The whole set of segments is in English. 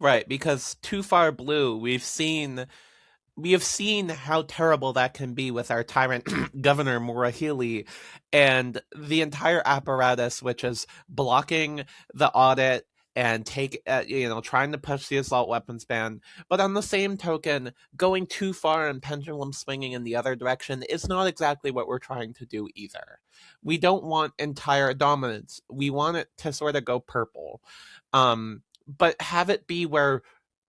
Right, because too far blue, we have seen how terrible that can be with our tyrant Governor Murahili and the entire apparatus, which is blocking the audit and trying to push the assault weapons ban. But on the same token, going too far and pendulum swinging in the other direction is not exactly what we're trying to do either. We don't want entire dominance. We want it to sort of go purple. But have it be where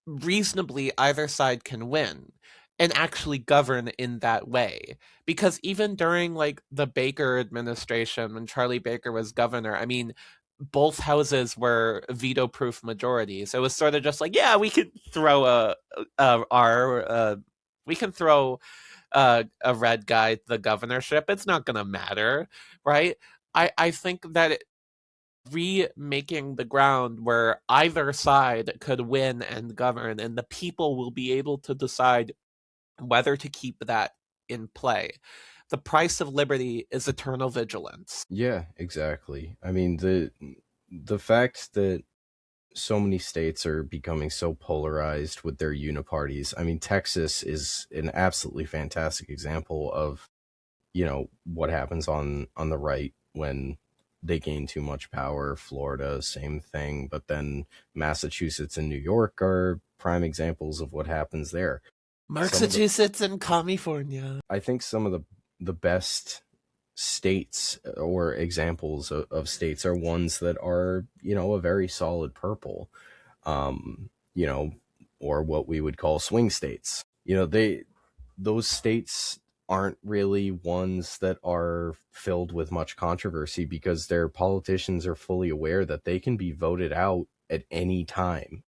reasonably either side can win and actually govern in that way. Because even during like the Baker administration, when Charlie Baker was governor, I mean, both houses were veto proof majorities. It was sort of just like, yeah, we could throw our we can throw a red guy the governorship. It's not going to matter, right? I think that remaking the ground where either side could win and govern, and the people will be able to decide whether to keep that in play. The price of liberty is eternal vigilance. Yeah, exactly. I mean, the fact that so many states are becoming so polarized with their uniparties. I mean, Texas is an absolutely fantastic example of, what happens on the right when they gain too much power. Florida, same thing, but then Massachusetts and New York are prime examples of what happens there. Some of the Massachusetts and California. I think some of the best states or examples of states are ones that are, a very solid purple, um, you know, or what we would call swing states. Those states aren't really ones that are filled with much controversy because their politicians are fully aware that they can be voted out at any time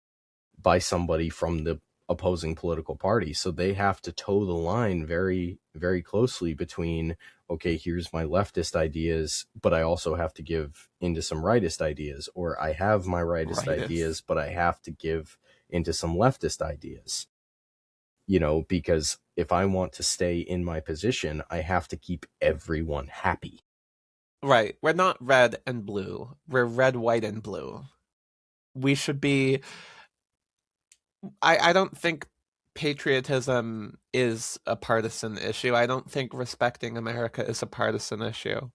by somebody from the opposing political party. So they have to toe the line very, very closely between, okay, here's my leftist ideas, but I also have to give into some rightist ideas, or I have my rightist Right. ideas, but I have to give into some leftist ideas. Because if I want to stay in my position, I have to keep everyone happy. Right. We're not red and blue. We're red, white, and blue. We should be. I don't think patriotism is a partisan issue. I don't think respecting America is a partisan issue.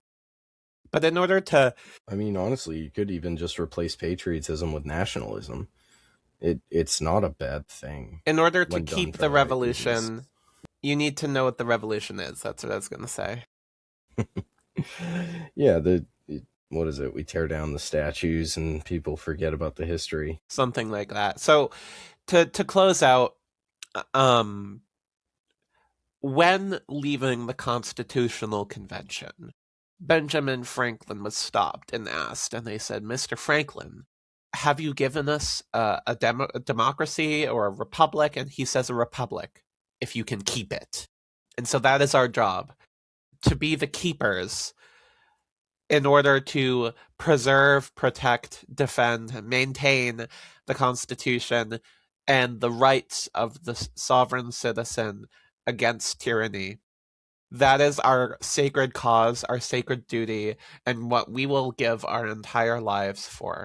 But in order to I mean, honestly, you could even just replace patriotism with nationalism. It's not a bad thing when done keep for the the right reasons. revolution, you need to know what the revolution is. That's what I was going to say. Yeah, what is it? We tear down the statues and people forget about the history. Something like that. So to close out, um when leaving the Constitutional Convention, Benjamin Franklin was stopped and asked, and they said, "Mr. Franklin, have you given us a democracy or a republic?" And he says, "A republic, if you can keep it." And so that is our job, to be the keepers in order to preserve, protect, defend, maintain the Constitution and the rights of the sovereign citizen against tyranny. That is our sacred cause, our sacred duty, and what we will give our entire lives for.